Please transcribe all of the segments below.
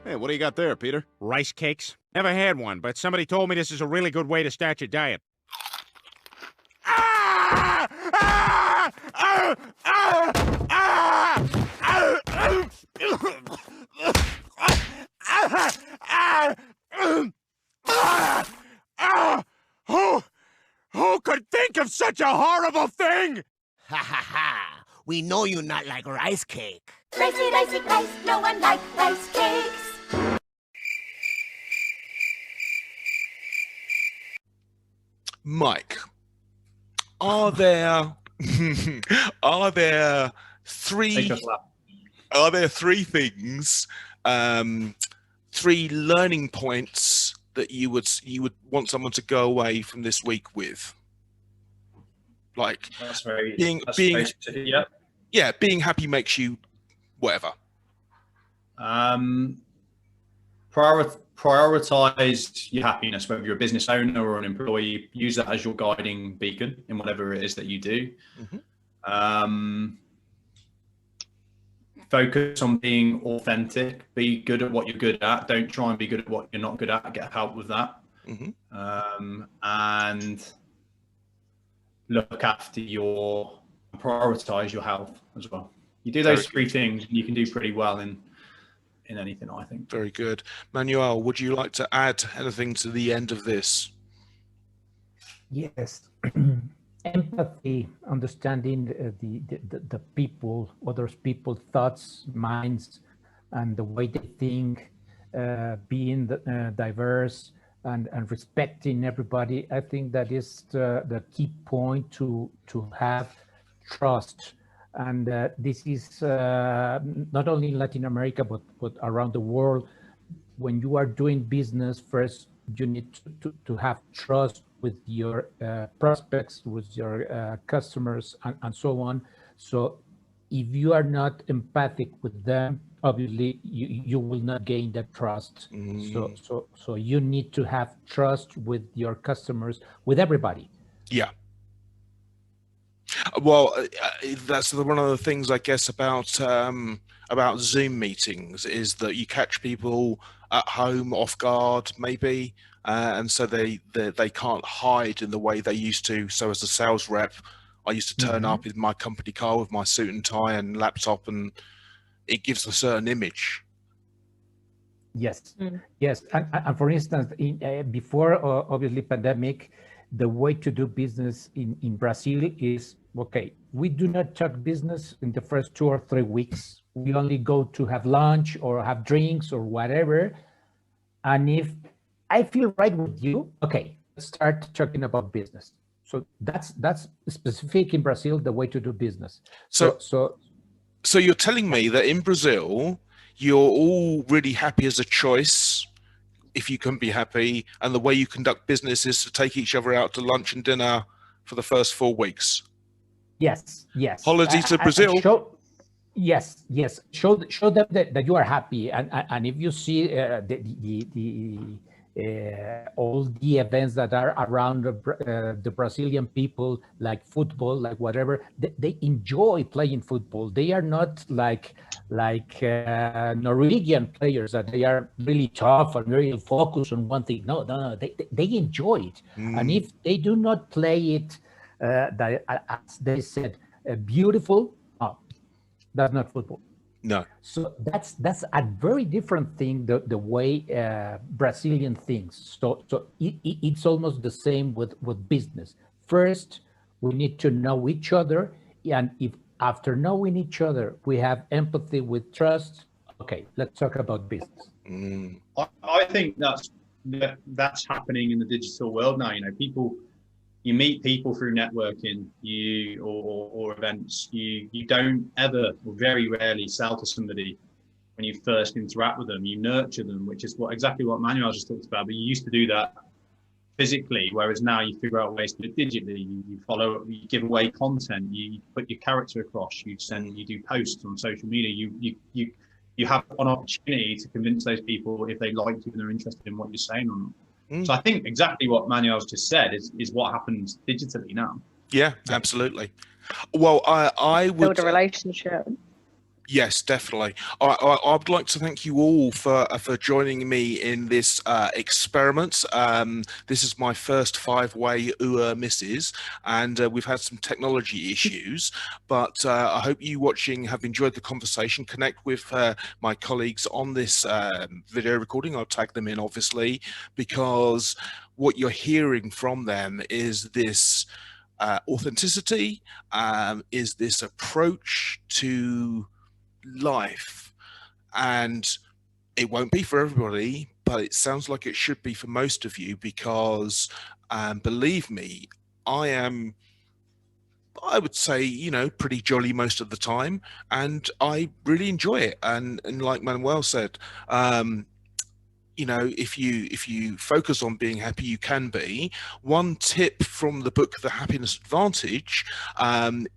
Hey, what do you got there, Peter? Rice cakes? Never had one, but somebody told me this is a really good way to start your diet. Ah! Ah! Ah! Ah! Ah! Ah! Ah! Ah! Ah! Ah! Who could think of such a horrible thing? Ha ha ha! We know you not like rice cake. Ricey, ricey, rice, no one like rice cakes. Mike, are there are there three things, three learning points that you would want someone to go away from this week with? Like being happy makes you whatever. Prioritize your happiness, whether you're a business owner or an employee. Use that as your guiding beacon in whatever it is that you do. Focus on being authentic. Be good at what you're good at. Don't try and be good at what you're not good at. Get help with that. And look after prioritize your health as well. You do those three things, and you can do pretty well in anything, I think. Very good. Manuel, would you like to add anything to the end of this? Yes. Empathy, understanding the people, others people's thoughts, minds, and the way they think, being diverse and respecting everybody. I think that is the key point to have trust. And this is not only in Latin America, but around the world. When you are doing business, first you need to have trust with your prospects, with your customers, and so on. So if you are not empathic with them, obviously you will not gain that trust. So you need to have trust with your customers, with everybody. Yeah. Well, that's one of the things I guess about Zoom meetings is that you catch people at home off guard, maybe, and so they can't hide in the way they used to. So as a sales rep, I used to turn up in my company car with my suit and tie and laptop, and it gives a certain image. Yes, yes, and for instance, before obviously pandemic, the way to do business in Brazil is, okay, we do not talk business in the first 2 or 3 weeks. We only go to have lunch or have drinks or whatever. And if I feel right with you, okay, let's start talking about business. So that's specific in Brazil, the way to do business. So you're telling me that in Brazil, you're all really happy as a choice, if you can be happy, and the way you conduct business is to take each other out to lunch and dinner for the first 4 weeks. Yes, yes. Holiday to Brazil. Yes. Show them that you are happy, and if you see all the events that are around the Brazilian people, like football, like whatever, they enjoy playing football. They are not like Norwegian players that they are really tough and really focused on one thing. No, they enjoy it. And if they do not play it, as they said, beautiful, that's not football. No. So that's a very different thing, the way Brazilian thinks. So it's almost the same with business. First, we need to know each other, and if after knowing each other we have empathy with trust, okay, let's talk about business. I think that's happening in the digital world now. You meet people through networking, or events. You don't ever, or very rarely, sell to somebody when you first interact with them. You nurture them, which is exactly what Manuel just talked about. But you used to do that physically, whereas now you figure out ways to do it digitally. You follow, you give away content, you put your character across, you do posts on social media. You have an opportunity to convince those people if they like you and they're interested in what you're saying or not. So I think exactly what Manuel's just said is what happens digitally now. Yeah, absolutely. Well, I would build a relationship. Yes, definitely. I would like to thank you all for joining me in this experiment. This is my first five-way misses, and we've had some technology issues, but I hope you watching have enjoyed the conversation. Connect with my colleagues on this video recording. I'll tag them in, obviously, because what you're hearing from them is this authenticity, is this approach to life, and it won't be for everybody, but it sounds like it should be for most of you, because believe me, I would say, you know, pretty jolly most of the time, and I really enjoy it. And like Manuel said, you know, if you focus on being happy, you can be. One tip from the book, The Happiness Advantage,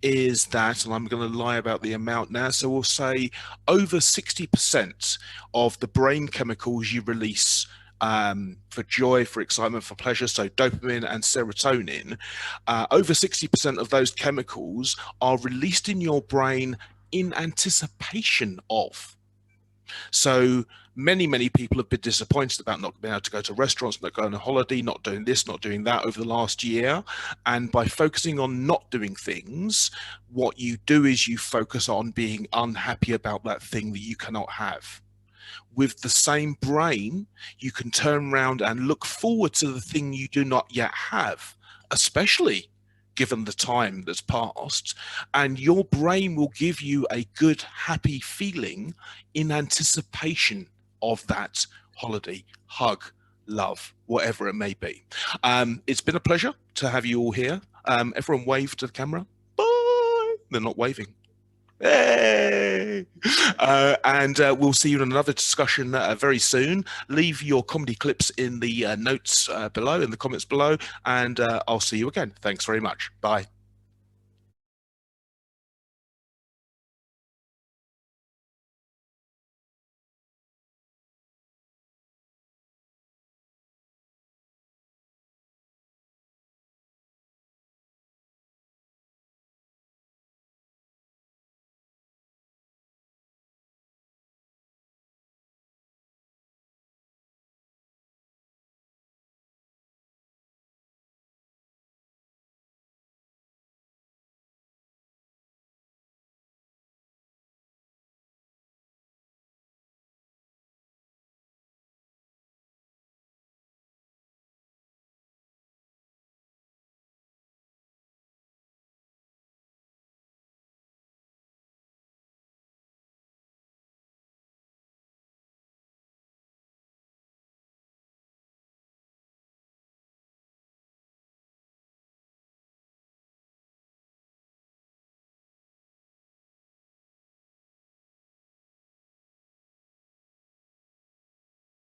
is that, and I'm going to lie about the amount now, so we'll say over 60% of the brain chemicals you release for joy, for excitement, for pleasure, so dopamine and serotonin, over 60% of those chemicals are released in your brain in anticipation of. So many people have been disappointed about not being able to go to restaurants, not going on holiday, not doing this, not doing that over the last year. And by focusing on not doing things, what you do is you focus on being unhappy about that thing that you cannot have. With the same brain, you can turn around and look forward to the thing you do not yet have, especially given the time that's passed, and your brain will give you a good, happy feeling in anticipation of that holiday, hug, love, whatever it may be. It's been a pleasure to have you all here. Everyone wave to the camera. Bye. They're not waving. Hey! And we'll see you in another discussion very soon. Leave your comedy clips in the notes below, in the comments below, and I'll see you again. Thanks very much. Bye.